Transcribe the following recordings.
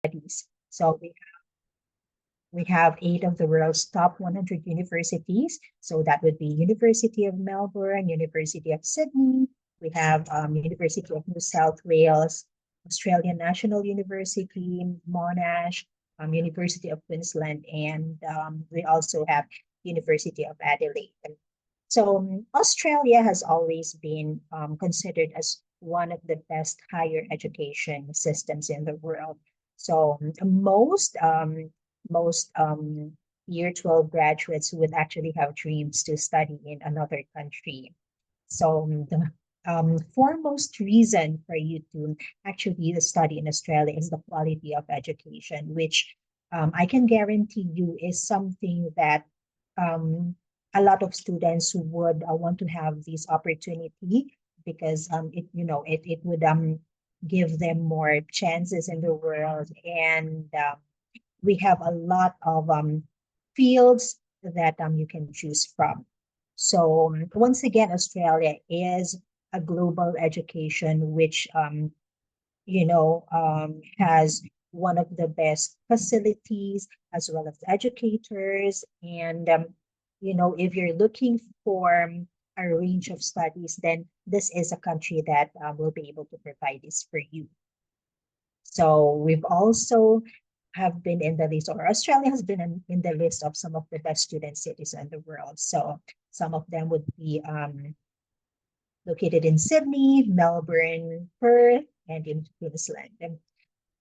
studies. So we have 8 of the world's top 100 universities. So that would be University of Melbourne, University of Sydney. We have University of New South Wales, Australian National University, Monash, University of Queensland, and we also have University of Adelaide. So Australia has always been considered as one of the best higher education systems in the world. So most year 12 graduates would actually have dreams to study in another country. So the foremost reason for you to actually study in Australia is the quality of education, which I can guarantee you is something that um, a lot of students would want to have this opportunity because it would give them more chances in the world, and we have a lot of fields that you can choose from. So once again, Australia is a global education which has one of the best facilities as well as educators. And if you're looking for a range of studies, then this is a country that will be able to provide this for you. So we've also have been in the list, or Australia has been in the list of some of the best student cities in the world. So some of them would be located in Sydney, Melbourne, Perth, and in Queensland.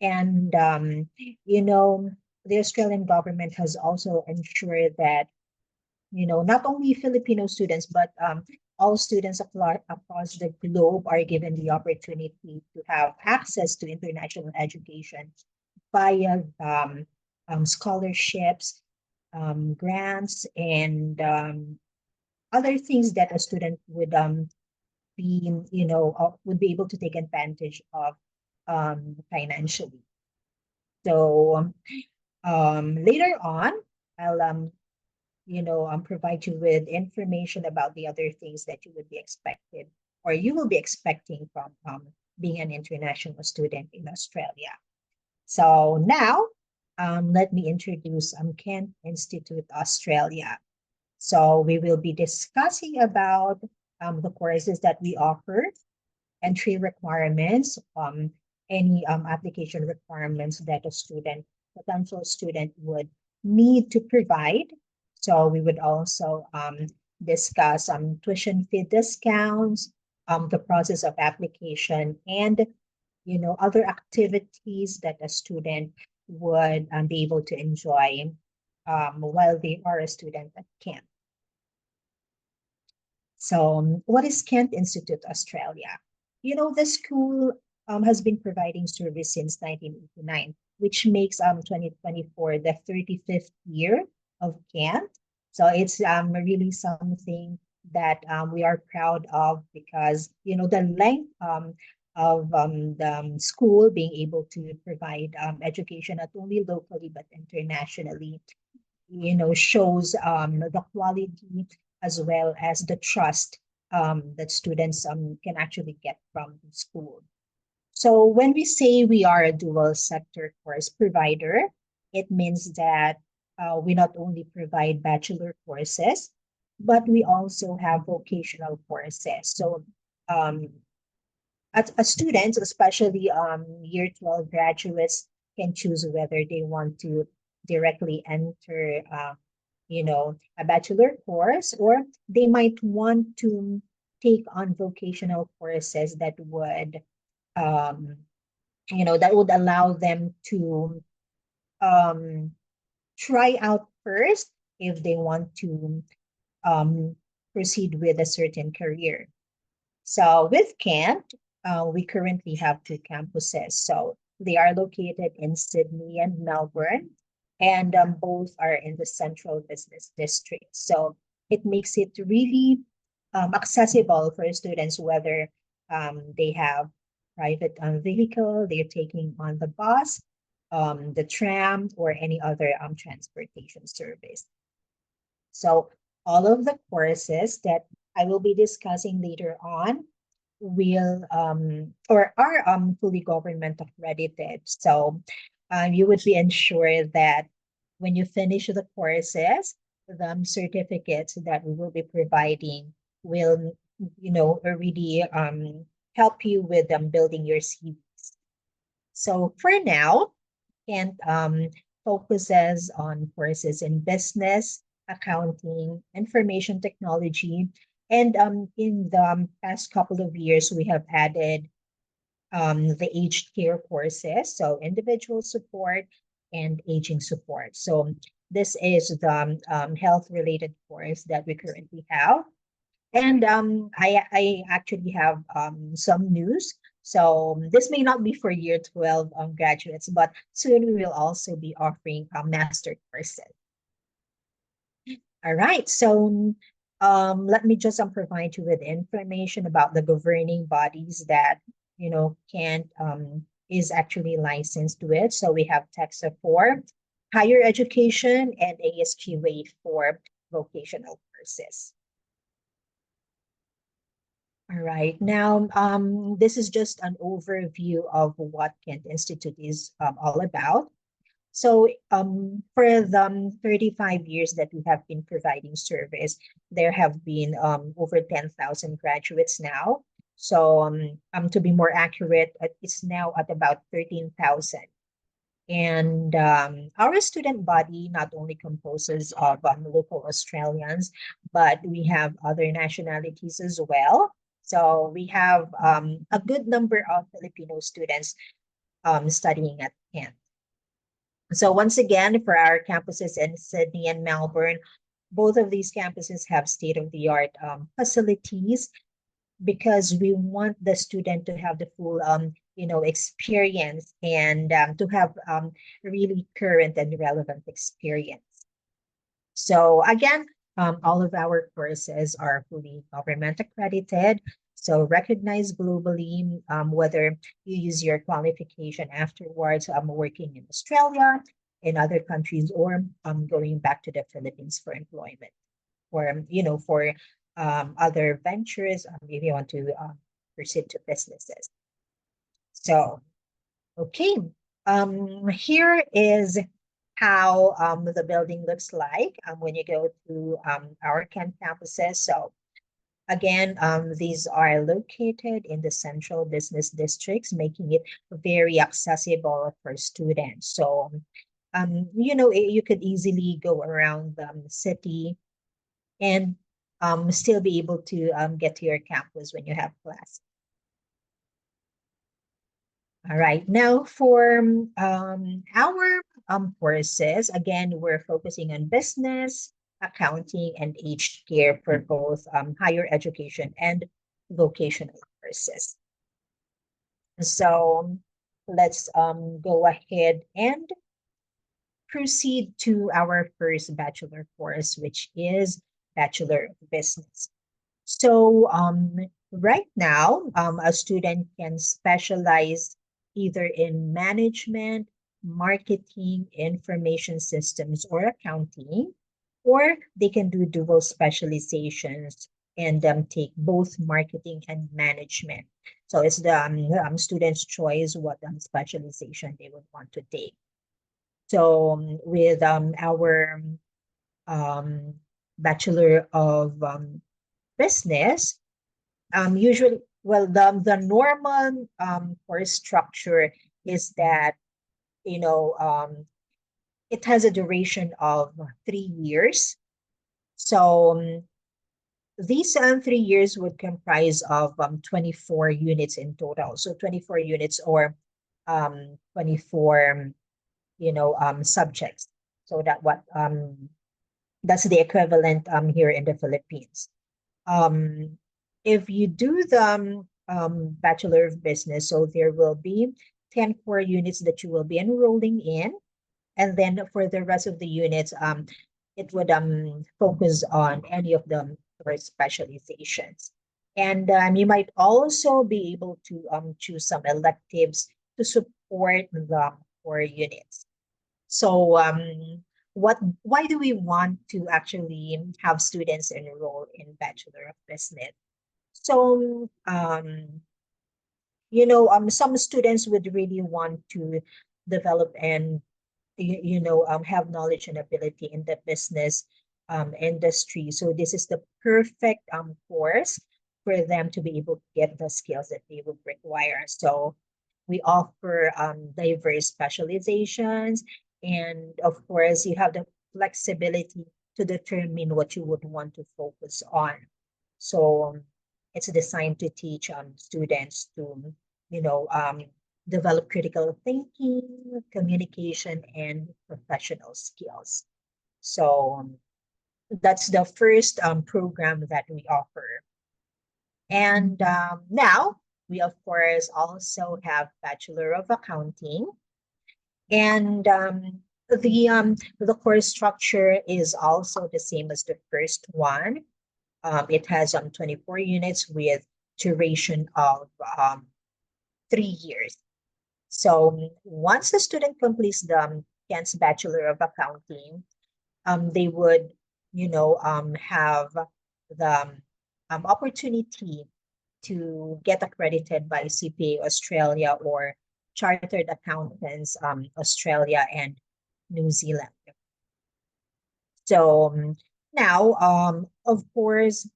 And the Australian government has also ensured that not only Filipino students, but all students across the globe are given the opportunity to have access to international education via scholarships, grants, and other things that a student would be able to take advantage of financially. So later on, I'll provide you with information about the other things that you would be expected, or you will be expecting from being an international student in Australia. So now, let me introduce Kent Institute Australia. So we will be discussing about the courses that we offer, entry requirements, any application requirements that a potential student would need to provide. So we would also discuss tuition fee discounts, the process of application, and other activities that a student would be able to enjoy while they are a student at Kent. So what is Kent Institute Australia? The school has been providing service since 1989, which makes 2024 the 35th year of Kent. So it's really something that we are proud of, because the length of the school being able to provide education not only locally but internationally, shows the quality as well as the trust that students can actually get from the school. So when we say we are a dual sector course provider, it means that we not only provide bachelor courses, but we also have vocational courses. So as students, especially year 12 graduates, can choose whether they want to directly enter a bachelor course, or they might want to take on vocational courses that would allow them to try out first if they want to um, proceed with a certain career. So with Kent, we currently have 2 campuses. So they are located in Sydney and Melbourne, and both are in the central business district. So it makes it really accessible for students, whether they have private vehicle, they're taking on the bus, the tram, or any other transportation service. So all of the courses that I will be discussing later on will or are fully government accredited. So you would be ensured that when you finish the courses, the certificates that we will be providing will, really help you with building your CVs. So for now, Kent focuses on courses in business, accounting, information technology, and in the past couple of years, we have added the aged care courses, so individual support and aging support. So this is the health related course that we currently have. And I actually have some news. So this may not be for year 12 graduates, but soon we will also be offering master courses. All right. So let me just provide you with information about the governing bodies that, can is actually licensed with. So we have TEXA for higher education and ASQA for vocational courses. All right. Now, this is just an overview of what Kent Institute is all about. So for the 35 years that we have been providing service, there have been over 10,000 graduates now. So to be more accurate, it's now at about 13,000. And our student body not only composes of local Australians, but we have other nationalities as well. So we have a good number of Filipino students studying at Kent. So once again, for our campuses in Sydney and Melbourne, both of these campuses have state-of-the-art facilities because we want the student to have the full, experience and to have really current and relevant experience. So again, all of our courses are fully government accredited, so recognized globally, whether you use your qualification afterwards, working in Australia, in other countries, or going back to the Philippines for employment, or for other ventures, if you want to proceed to businesses. So, okay, here is how the building looks like when you go to our Kent campuses. So again, these are located in the central business districts, making it very accessible for students. So, you could easily go around the city and still be able to get to your campus when you have class. All right. Now for our courses, again, we're focusing on business, accounting, and aged care for both higher education and vocational courses. So let's go ahead and proceed to our first bachelor course, which is Bachelor of Business. So right now, a student can specialize either in management, marketing, information systems, or accounting, or they can do dual specializations and take both marketing and management. So it's the student's choice what specialization they would want to take. So with our um, Bachelor of Business, usually, well, the normal course structure is that, you know, it has a duration of 3 years. So these 3 years would comprise of 24 units in total. So 24 units or 24, subjects. So that's the equivalent here in the Philippines. Um, if you do the Bachelor of Business, so there will be 10 core units that you will be enrolling in. And then for the rest of the units, it would focus on any of the specializations. And you might also be able to choose some electives to support the core units. So why do we want to actually have students enroll in Bachelor of Business? So some students would really want to develop and have knowledge and ability in the business industry. So this is the perfect course for them to be able to get the skills that they would require. So we offer diverse specializations, and of course, you have the flexibility to determine what you would want to focus on. So it's designed to teach students to, you know, um, develop critical thinking, communication, and professional skills. So that's the first program that we offer. And now we, of course, also have Bachelor of Accounting. And the course structure is also the same as the first one. It has 24 units with duration of 3 years. So once the student completes the Kent's Bachelor of Accounting, they would, have the opportunity to get accredited by CPA Australia or Chartered Accountants Australia and New Zealand. So now, of course,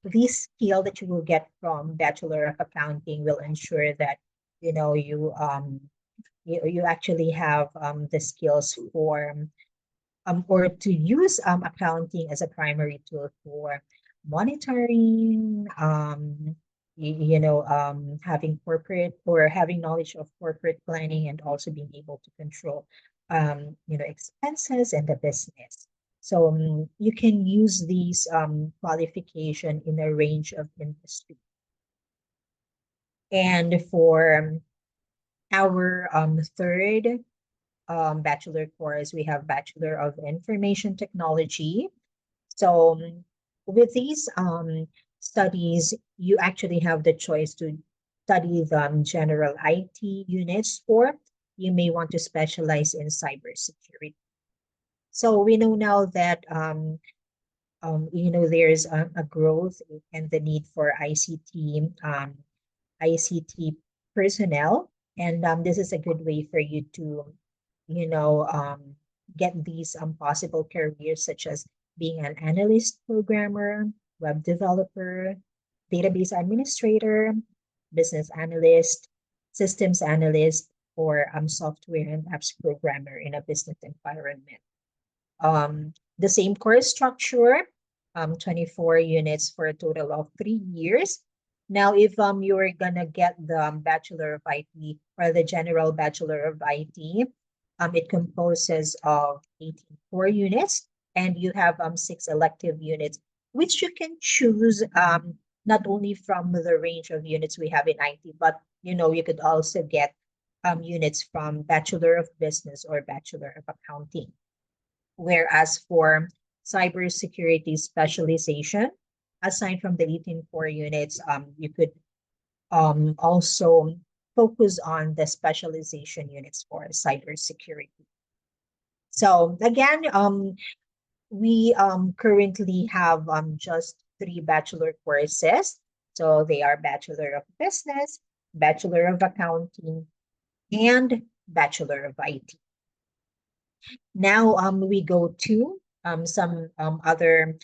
this skill that you will get from Bachelor of Accounting will ensure that you actually have the skills for or to use accounting as a primary tool for monitoring, having corporate or having knowledge of corporate planning, and also being able to control, expenses and the business. So you can use these qualification in a range of industry. And for our third bachelor course, we have Bachelor of Information Technology. So with these studies, you actually have the choice to study the general IT units, or you may want to specialize in cybersecurity. So we know now that there's a growth and the need for ICT personnel, and this is a good way for you to, get these possible careers, such as being an analyst programmer, web developer, database administrator, business analyst, systems analyst, or software and apps programmer in a business environment. The same course structure, 24 units for a total of 3 years. Now, if you're gonna get the Bachelor of IT or the General Bachelor of IT, it composes of 84 units, and you have 6 elective units, which you can choose not only from the range of units we have in IT, but you could also get units from Bachelor of Business or Bachelor of Accounting. Whereas for cybersecurity specialization, aside from the 18 core units, you could also focus on the specialization units for cybersecurity. So again, we currently have just 3 bachelor courses. So they are Bachelor of Business, Bachelor of Accounting, and Bachelor of IT. Now we go to some other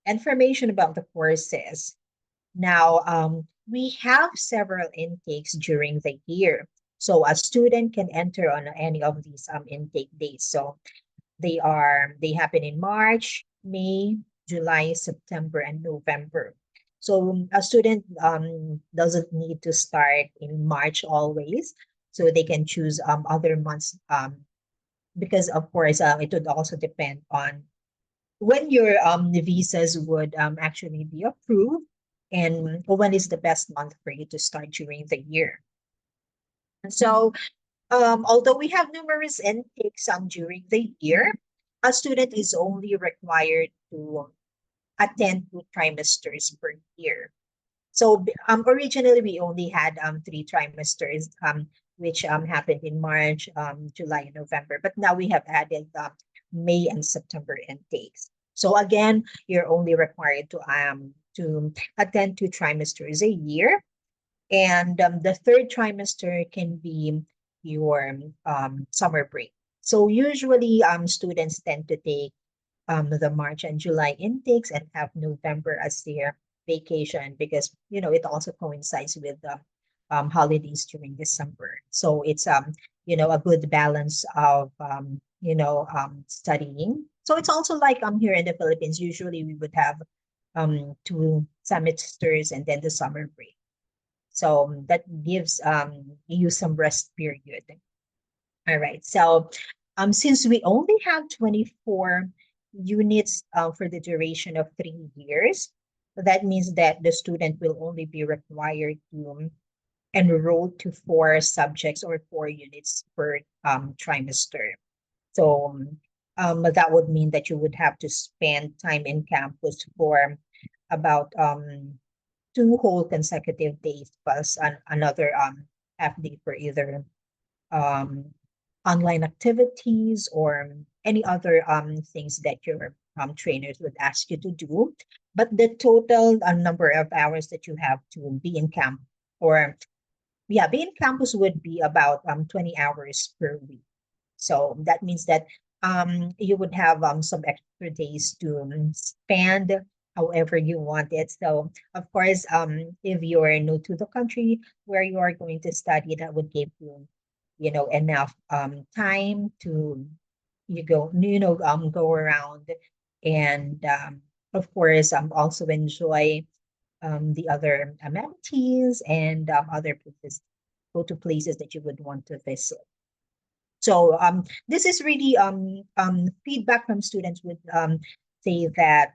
information about the courses. Now, we have several intakes during the year. So a student can enter on any of these intake dates. So they happen in March, May, July, September, and November. So a student doesn't need to start in March always. So they can choose other months because of course it would also depend on when your visas would actually be approved, and when is the best month for you to start during the year. And so although we have numerous intakes during the year, a student is only required to attend 2 trimesters per year. So originally we only had 3 trimesters, which happened in March, July, and November. But now we have added May and September intakes. So again, you're only required to attend 2 trimesters a year. And the third trimester can be your summer break. So usually students tend to take the March and July intakes and have November as their vacation because it also coincides with the holidays during December. So it's a good balance of studying. So it's also like here in the Philippines, usually we would have 2 semesters and then the summer break. So that gives you some rest period. All right. So since we only have 24 units for the duration of 3 years, that means that the student will only be required to enroll to 4 subjects or 4 units per trimester. So that would mean that you would have to spend time in campus for about 2 whole consecutive days plus another half day for either um, online activities or any other things that your trainers would ask you to do. But the total number of hours that you have to be in camp or yeah, be in campus would be about 20 hours per week. So that means that you would have some extra days to spend however you want it. So of course, if you're new to the country where you are going to study, that would give you, enough time to go around and of course also enjoy the other amenities and other places, go to places that you would want to visit. So this is really feedback from students would say that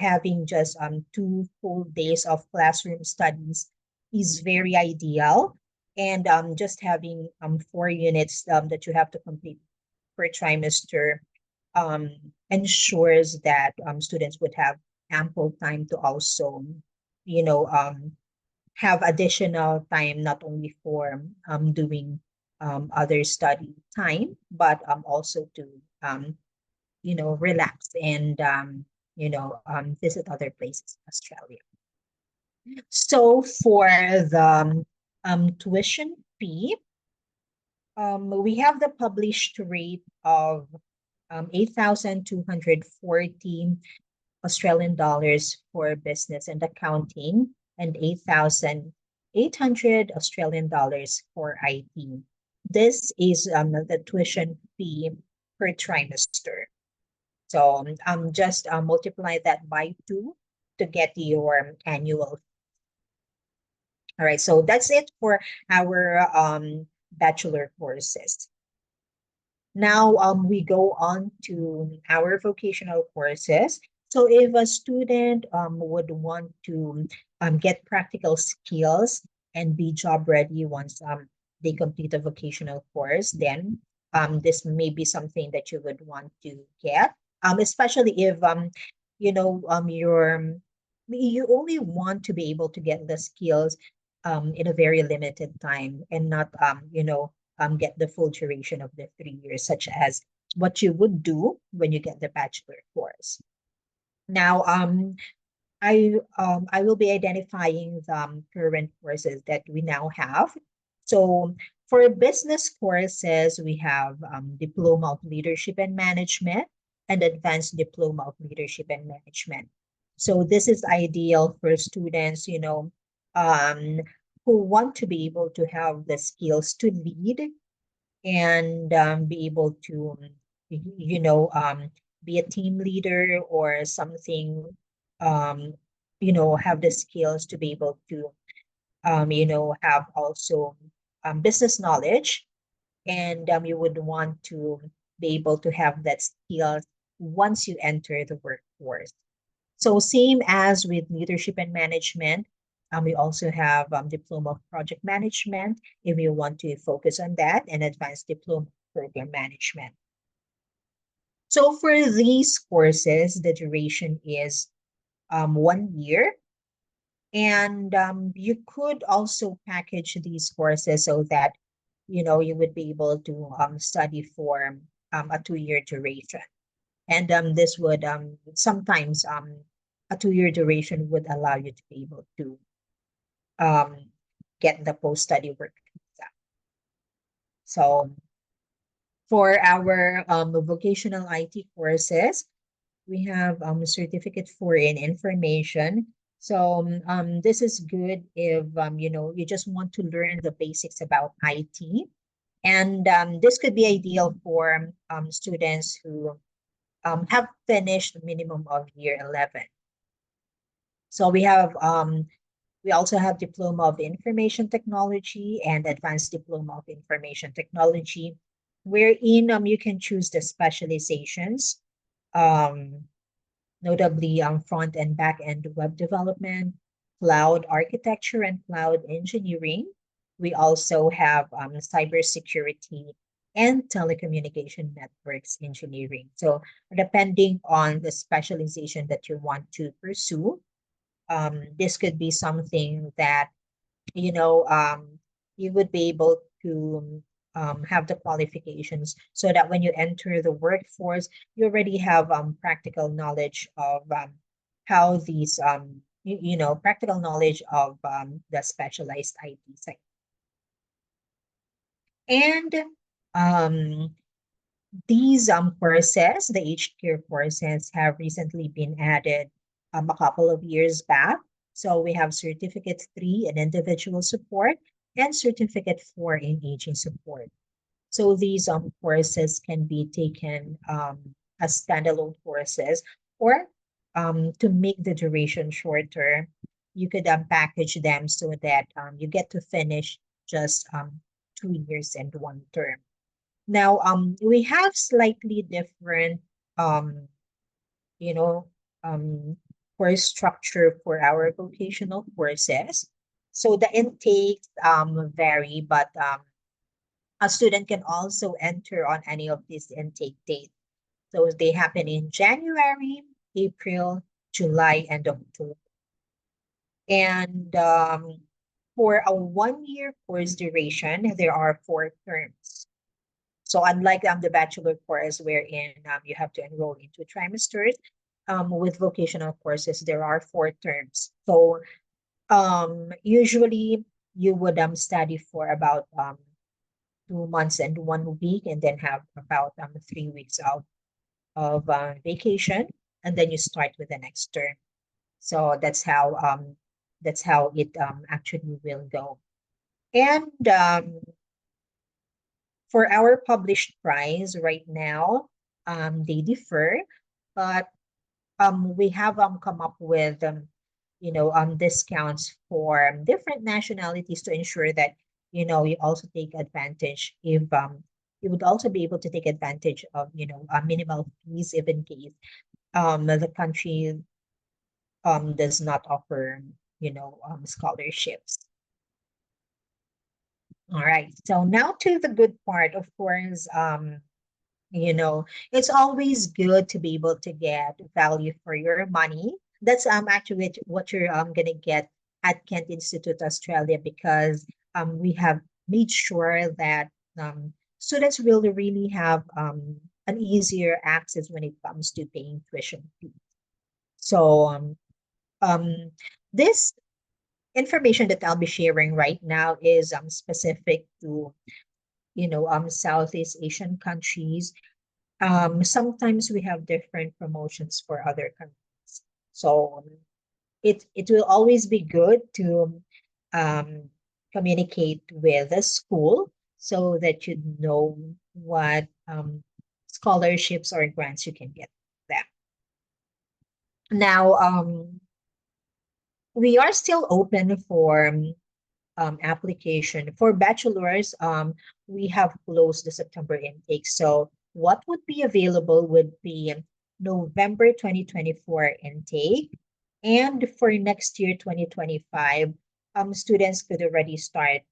having just 2 full days of classroom studies is very ideal, and just having 4 units that you have to complete per trimester um, ensures that students would have ample time to also you know have additional time not only for doing other study time, but also to relax and visit other places in Australia. So for the tuition fee, we have the published rate of 8,214 Australian dollars for business and accounting, and 8,800 Australian dollars for IT. This is the tuition fee per trimester. So just multiply that by 2 to get your annual. All right, so that's it for our bachelor courses. Now we go on to our vocational courses. So if a student would want to get practical skills and be job ready once they complete a vocational course, then this may be something that you would want to get, especially if you only want to be able to get the skills in a very limited time and not get the full duration of the 3 years, such as what you would do when you get the bachelor course. Now, I will be identifying the current courses that we now have. So for business courses, we have Diploma of Leadership and Management and Advanced Diploma of Leadership and Management. So this is ideal for students, um, who want to be able to have the skills to lead and be able to, be a team leader or something, um, have the skills to be able to, have also business knowledge. And you would want to be able to have that skills once you enter the workforce. So same as with leadership and management, we also have diploma of project management if you want to focus on that, and advanced diploma of program management. So for these courses, the duration is 1 year, and you could also package these courses so that you would be able to study for a 2 year duration. And this would sometimes a 2 year duration would allow you to be able to um, get the post study work visa. So for our vocational IT courses, we have certificate for in information. So this is good if you just want to learn the basics about IT, and this could be ideal for students who have finished minimum of year 11. So we also have Diploma of Information Technology and Advanced Diploma of Information Technology, wherein you can choose the specializations, um, notably front and back end web development, cloud architecture, and cloud engineering. We also have cybersecurity and telecommunication networks engineering. So, depending on the specialization that you want to pursue, this could be something that you know you would be able to have the qualifications so that when you enter the workforce you already have practical knowledge of how these practical knowledge of the specialized IT sector. And um, these courses, the aged care courses, have recently been added a couple of years back. So we have Certificate 3 in individual support and Certificate 4 in aging support. So these courses can be taken as standalone courses, or to make the duration shorter, you could package them so that you get to finish just 2 years and one term. Now, we have slightly different, um, you know, um, course structure for our vocational courses. So the intakes vary, but a student can also enter on any of these intake dates. So they happen in January, April, July, and October. And for a 1 year course duration, there are 4 terms. So unlike the bachelor course wherein you have to enroll into trimesters, with vocational courses, there are 4 terms. So usually you would study for about 2 months and 1 week, and then have about 3 weeks of vacation, and then you start with the next term. So that's how it actually will go. And for our published price right now, they differ, but we have come up with discounts for different nationalities to ensure that you also take advantage if you would also be able to take advantage of minimal fees if in case the country does not offer scholarships. All right, so now to the good part. Of course, it's always good to be able to get value for your money. That's actually what you're gonna get at Kent Institute Australia, because we have made sure that students really have an easier access when it comes to paying tuition fees. So um, this information that I'll be sharing right now is specific to Southeast Asian countries. Sometimes we have different promotions for other countries. So it will always be good to um, communicate with the school so that you know what scholarships or grants you can get them. Now, we are still open for application. For bachelors, we have closed the September intake. So what would be available would be November 2024 intake. And for next year, 2025, students could already start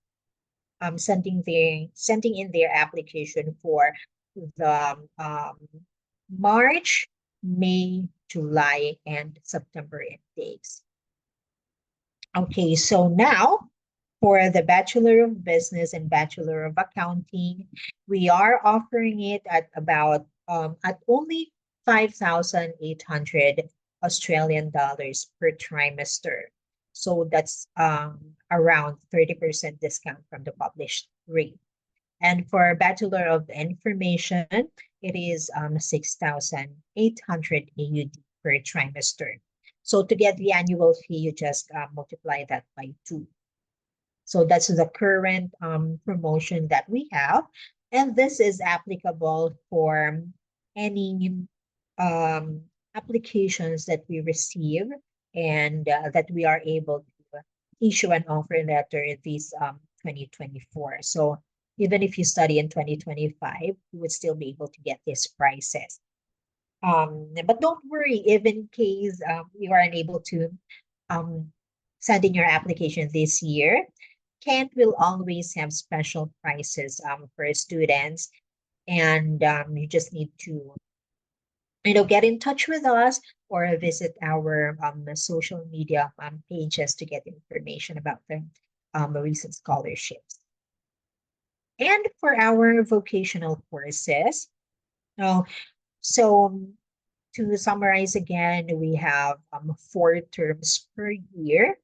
sending in their application for the March, May, July, and September intakes. Okay, so now for the Bachelor of Business and Bachelor of Accounting, we are offering it at about at only 5,800 Australian dollars per trimester. So that's around 30% discount from the published rate. And for Bachelor of Information, it is 6,800 AUD per trimester. So to get the annual fee, you just multiply that by 2. So that's the current promotion that we have. And this is applicable for any um, applications that we receive and that we are able to issue an offer letter this 2024. So even if you study in 2025, you would still be able to get these prices. But don't worry if in case you are unable to um, send in your application this year. Kent will always have special prices for students, and you just need to get in touch with us or visit our social media pages to get information about the recent scholarships. And for our vocational courses, uh, so to summarize again, we have 4 terms per year,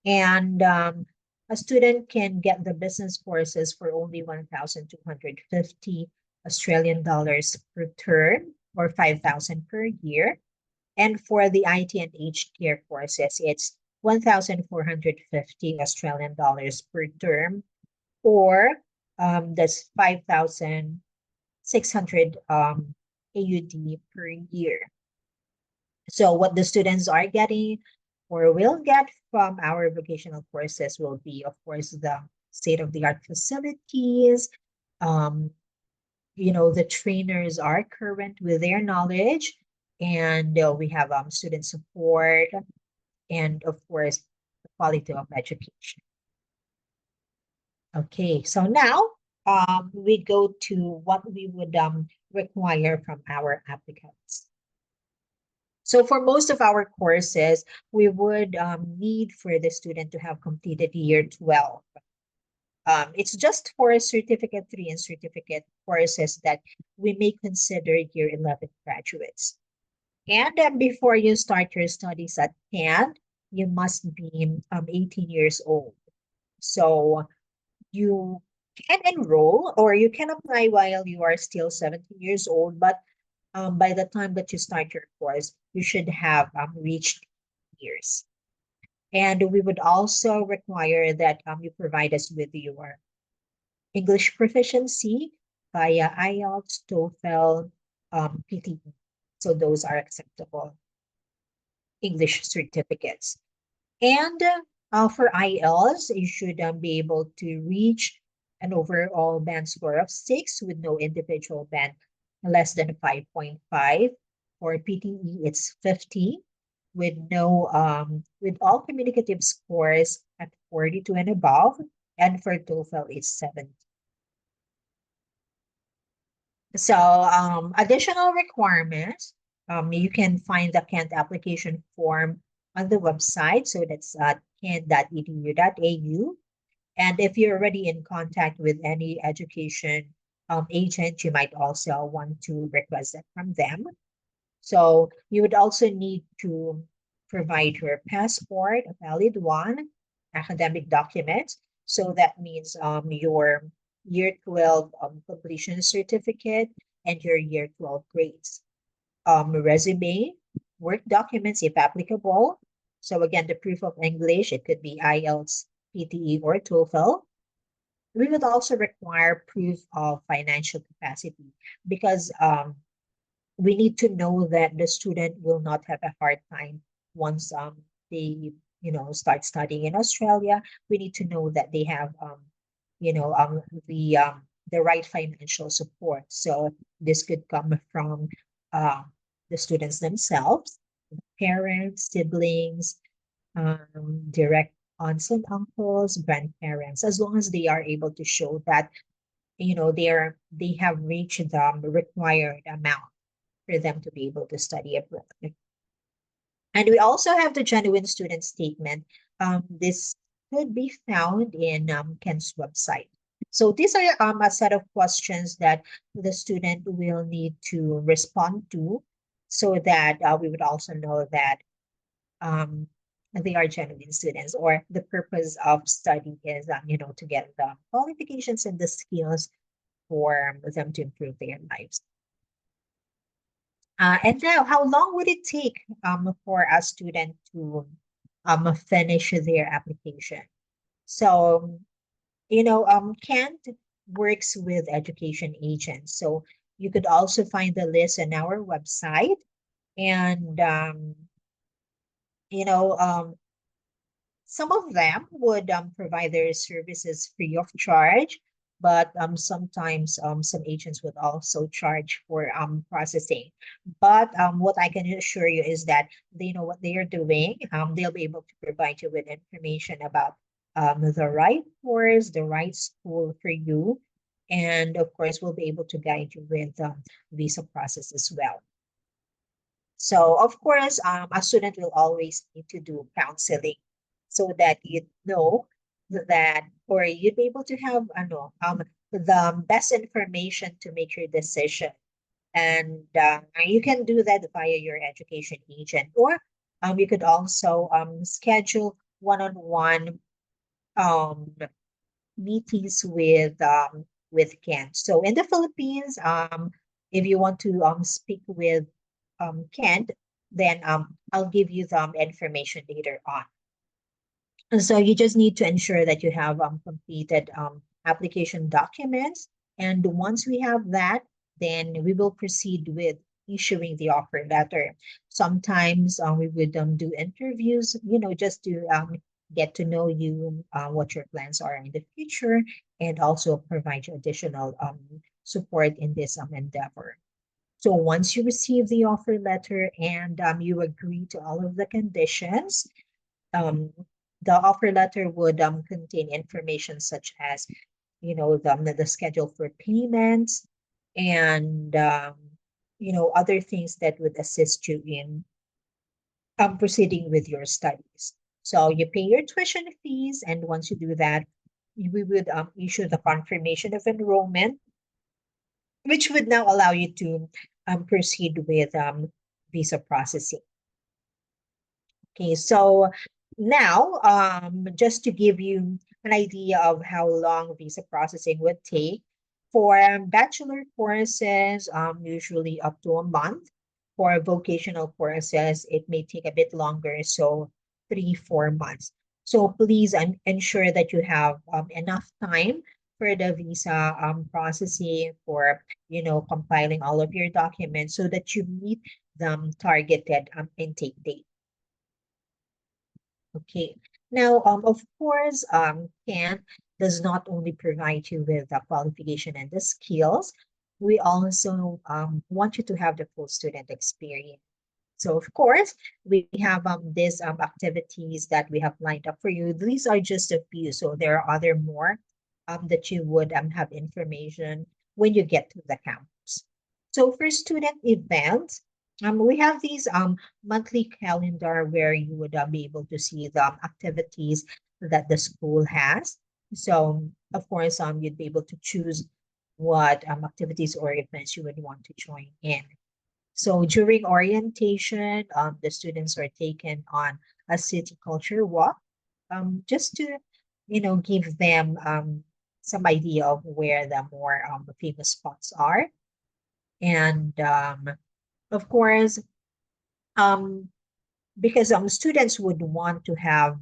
and a student can get the business courses for only 1,250 Australian dollars per term or 5,000 per year. And for the IT and aged care courses, it's 1,450 Australian dollars per term, or that's 5,600 AUD per year. So what the students are getting or will get from our vocational courses will be, of course, the state-of-the-art facilities. Um, the trainers are current with their knowledge, and we have student support, and of course, the quality of education. Okay, so now we go to what we would require from our applicants. So for most of our courses, we would need for the student to have completed year 12. It's just for Certificate 3 and Certificate courses that we may consider year 11 graduates. And before you start your studies at CAN, you must be 18 years old. So you can enroll or you can apply while you are still 17 years old, but by the time that you start your course, you should have reached years. And we would also require that you provide us with your English proficiency via IELTS, TOEFL, PTE. So those are acceptable English certificates. And for IELTS, you should be able to reach an overall band score of 6 with no individual band less than 5.5. For PTE, it's 50 with no with all communicative scores at 42 and above. And for TOEFL, it's 70. So additional requirements, you can find the Kent application form on the website. So that's kent.edu.au. And if you're already in contact with any education agent, you might also want to request it from them. So you would also need to provide your passport, a valid one, academic documents. So that means your year 12 completion certificate and your year 12 grades. Resume, work documents if applicable. So again, the proof of English, it could be IELTS, PTE, or TOEFL. We would also require proof of financial capacity because we need to know that the student will not have a hard time once they start studying in Australia. We need to know that they have the right financial support. So this could come from the students themselves, parents, siblings, direct aunts and uncles, grandparents, as long as they are able to show that they have reached the required amount for them to be able to study abroad. And we also have the genuine student statement. This could be found in Ken's website. So these are a set of questions that the student will need to respond to so that we would also know that they are genuine students, or the purpose of study is, to get the qualifications and the skills for them to improve their lives. And now, how long would it take for a student to finish their application? So, Kent works with education agents. So you could also find the list on our website. And, you know, um, some of them would provide their services free of charge, but sometimes some agents would also charge for processing. But what I can assure you is that they know what they are doing. They'll be able to provide you with information about the right course, the right school for you. And of course, we'll be able to guide you with visa process as well. So, of course, a student will always need to do counseling so that you know that, or you'd be able to have the best information to make your decision. And you can do that via your education agent, or you could also schedule one-on-one um, meetings with Kent. So in the Philippines, if you want to speak with Kent, then I'll give you the information later on. And so you just need to ensure that you have completed application documents. And once we have that, then we will proceed with issuing the offer letter. Sometimes we would do interviews, just to get to know you, what your plans are in the future, and also provide you additional support in this endeavor. So once you receive the offer letter and you agree to all of the conditions, um, the offer letter would contain information such as, the schedule for payments and, other things that would assist you in proceeding with your studies. So you pay your tuition fees, and once you do that, we would issue the confirmation of enrollment, which would now allow you to proceed with visa processing. Okay, so now, just to give you an idea of how long visa processing would take, for bachelor courses, usually up to a month. For vocational courses, it may take a bit longer, so 3, 4 months. So please ensure that you have enough time for the visa processing, for compiling all of your documents so that you meet the targeted intake date. Okay. Now, of course, CAN does not only provide you with the qualification and the skills, we also want you to have the full student experience. So, of course, we have these activities that we have lined up for you. These are just a few, so there are other more that you would have information when you get to the campus. So, for student events, we have these monthly calendar where you would be able to see the activities that the school has. So, of course, you'd be able to choose what activities or events you would want to join in. So during orientation, the students are taken on a city culture walk, just to, give them some idea of where the more famous spots are. And of course, um, because students would want to have,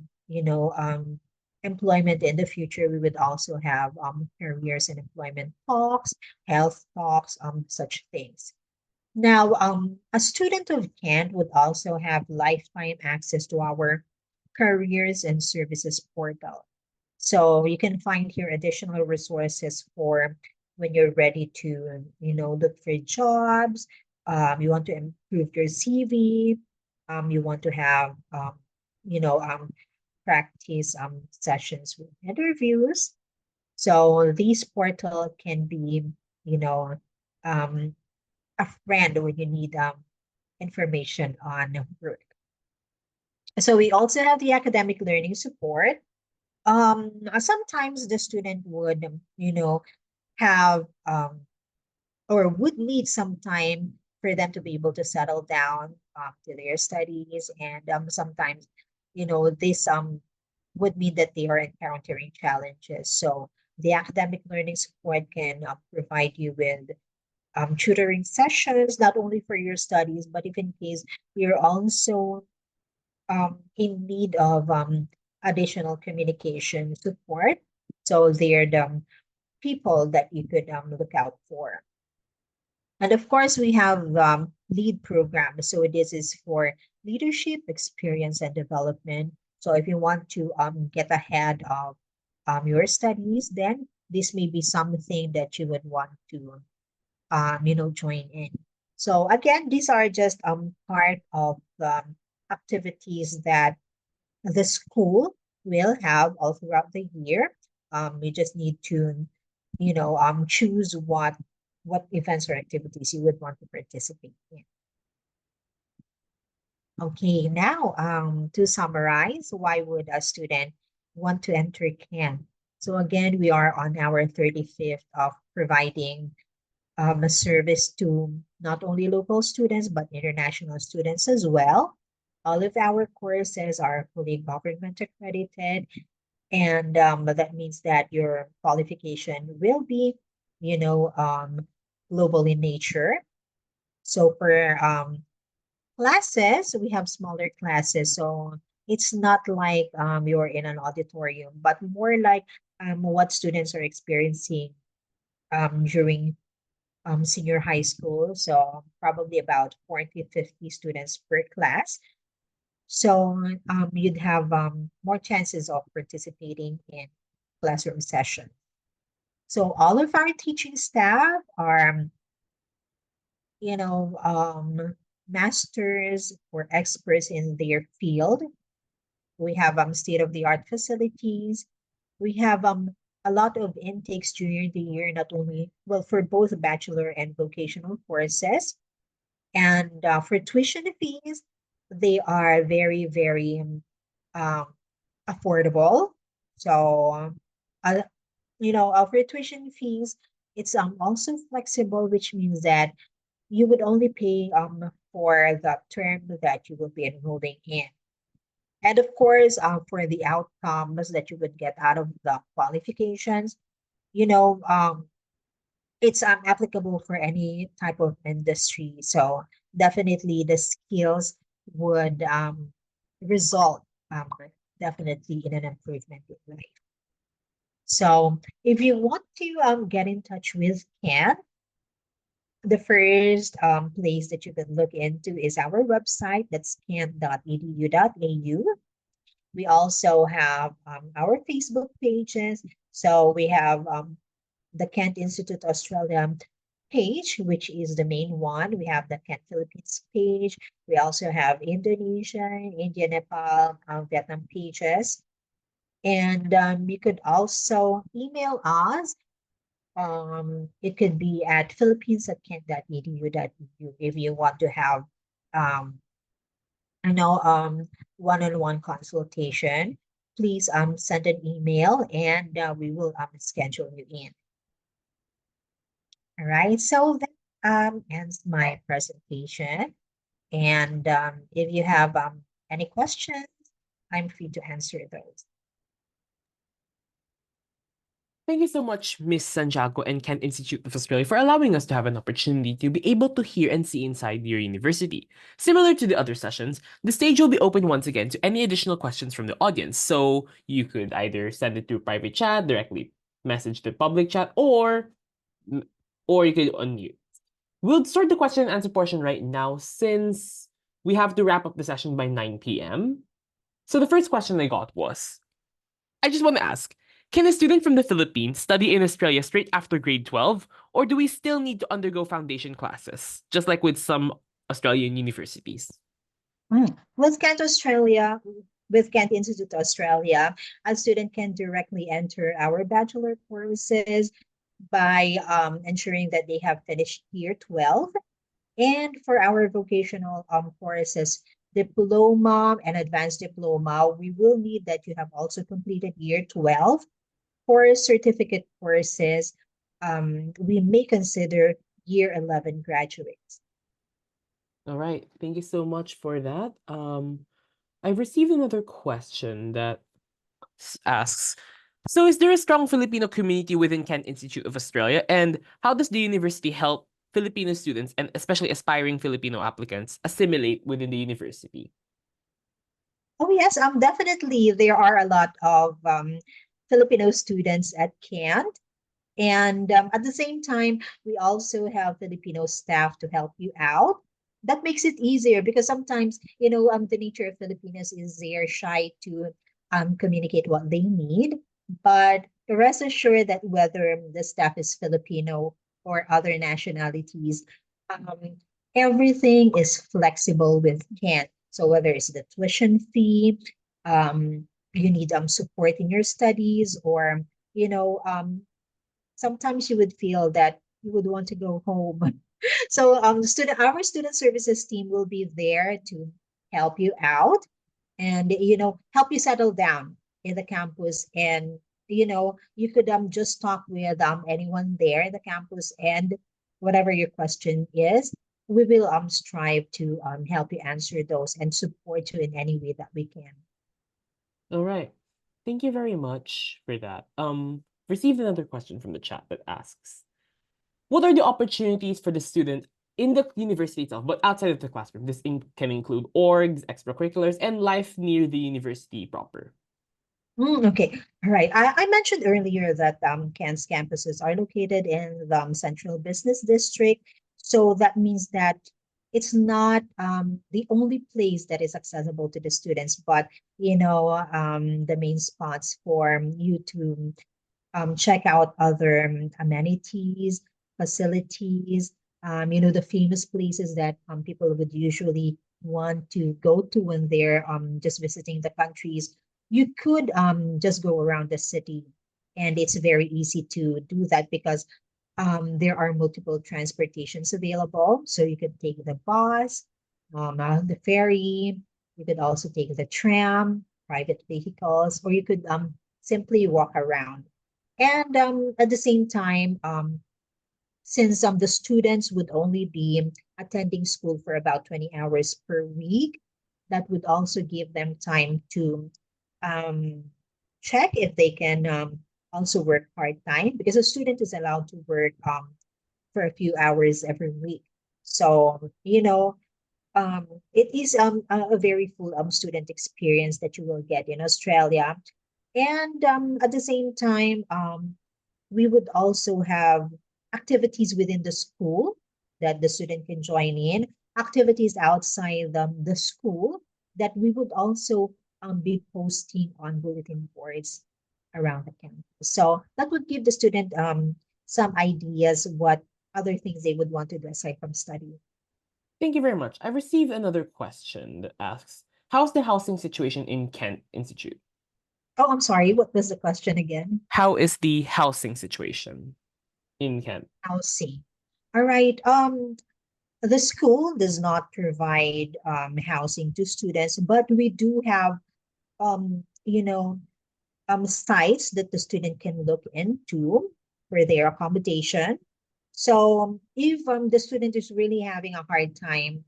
employment in the future, we would also have careers and employment talks, health talks, such things. Now, a student of Kent would also have lifetime access to our careers and services portal. So you can find here additional resources for when you're ready to, look for jobs. You want to improve your CV. You want to have, you know, um, practice sessions with interviews. So these portal can be, you know, um, a friend when you need information on work. So we also have the academic learning support. Sometimes the student would, have or would need some time for them to be able to settle down to their studies, and sometimes this would mean that they are encountering challenges. So the academic learning support can provide you with tutoring sessions, not only for your studies, but if in case you're also in need of additional communication support. So they're the people that you could look out for. And of course, we have lead programs. So this is for leadership, experience, and development. So if you want to get ahead of your studies, then this may be something that you would want to join in. So again, these are just part of the activities that the school will have all throughout the year. You just need to, choose what events or activities you would want to participate in. Okay, now to summarize, why would a student want to enter CAN? So again, we are on our 35th of providing a service to not only local students, but international students as well. All of our courses are fully government accredited, and that means that your qualification will be, global in nature. So for classes, we have smaller classes. So it's not like you're in an auditorium, but more like what students are experiencing during senior high school. So probably about 40, 50 students per class. So you'd have more chances of participating in classroom session. So all of our teaching staff are, you know, um, masters or experts in their field. We have state-of-the-art facilities. We have a lot of intakes during the year, not only, well, for both bachelor and vocational courses. And for tuition fees, they are very, very um, affordable. So, uh, for tuition fees, it's also flexible, which means that you would only pay for the term that you will be enrolling in. And of course, for the outcomes that you would get out of the qualifications, you know, um, it's applicable for any type of industry. So definitely the skills would result um, definitely in an improvement in life. So if you want to get in touch with CAN, the first place that you can look into is our website. That's can.edu.au. We also have our Facebook pages. So we have the Kent Institute Australia page, which is the main one. We have the Kent Philippines page. We also have Indonesia, India, Nepal, Vietnam pages. And you could also email us. It could be at philippines@kent.edu.au if you want to have um, one-on-one consultation. Please send an email and we will schedule you in. All right, so that ends my presentation. And if you have any questions, I'm free to answer those. Thank you so much, Miss Santiago and Kent Institute of Australia, for allowing us to have an opportunity to be able to hear and see inside your university. Similar to the other sessions, the stage will be open once again to any additional questions from the audience. So you could either send it to private chat, directly message the public chat, or you could unmute. We'll start the question and answer portion right now since we have to wrap up the session by 9 p.m. So the first question I got was, I just want to ask, can a student from the Philippines study in Australia straight after grade 12, or do we still need to undergo foundation classes, just like with some Australian universities? With Kent Australia, with Kent Institute Australia, a student can directly enter our bachelor courses by ensuring that they have finished year 12. And for our vocational courses, diploma and advanced diploma, we will need that you have also completed year 12. For certificate courses, we may consider year 11 graduates. All right, thank you so much for that. I've received another question that asks, so is there a strong Filipino community within Kent Institute of Australia? And how does the university help Filipino students and especially aspiring Filipino applicants assimilate within the university? Oh yes, definitely there are a lot of Filipino students at Kent. And at the same time, we also have Filipino staff to help you out. That makes it easier because sometimes, the nature of Filipinos is they're shy to communicate what they need. But rest assured that whether the staff is Filipino or other nationalities, um, everything is flexible with Kent. So whether it's the tuition fee, you need support in your studies, or you know, sometimes you would feel that you would want to go home. So our student services team will be there to help you out and help you settle down in the campus. And you could just talk with anyone there in the campus, and whatever your question is, we will strive to help you answer those and support you in any way that we can. All right. Thank you very much for that. Received another question from the chat that asks, what are the opportunities for the student in the university itself, but outside of the classroom? Can include orgs, extracurriculars, and life near the university proper. Okay. All right. I mentioned earlier that CAN's campuses are located in the central business district. So that means that it's not the only place that is accessible to the students, but the main spots for you to check out other amenities, facilities, the famous places that people would usually want to go to when they're just visiting the countries. You could just go around the city, and it's very easy to do that because there are multiple transportations available. So you could take the bus, the ferry, you could also take the tram, private vehicles, or you could simply walk around. And at the same time, since the students would only be attending school for about 20 hours per week, that would also give them time to um, check if they can also work part-time, because a student is allowed to work for a few hours every week. So, it is a very full student experience that you will get in Australia. And at the same time, we would also have activities within the school that the student can join in, activities outside the school that we would also be posting on bulletin boards around the campus. So that would give the student some ideas what other things they would want to do aside from study. Thank you very much. I received another question that asks, how's the housing situation in Kent Institute? Oh, I'm sorry. What was the question again? How is the housing situation in Kent? Housing. All right. The school does not provide housing to students, but we do have um, you know, sites that the student can look into for their accommodation. So if the student is really having a hard time,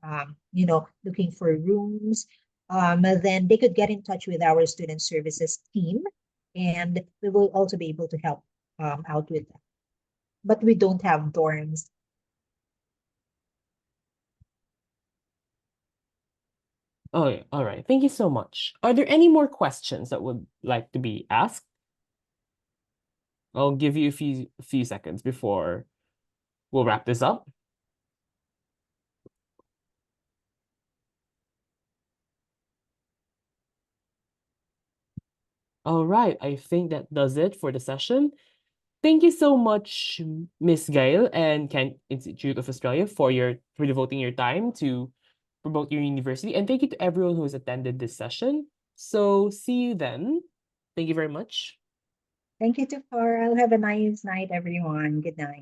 looking for rooms, then they could get in touch with our student services team, and we will also be able to help out with that. But we don't have dorms. Oh, yeah. All right. Thank you so much. Are there any more questions that would like to be asked? I'll give you a few seconds before we'll wrap this up. All right. I think that does it for the session. Thank you so much, Miss Gail and Kent Institute of Australia, for devoting your time to promote your university. And thank you to everyone who has attended this session. So see you then. Thank you very much. Thank you, Tufar. I'll have a nice night, everyone. Good night.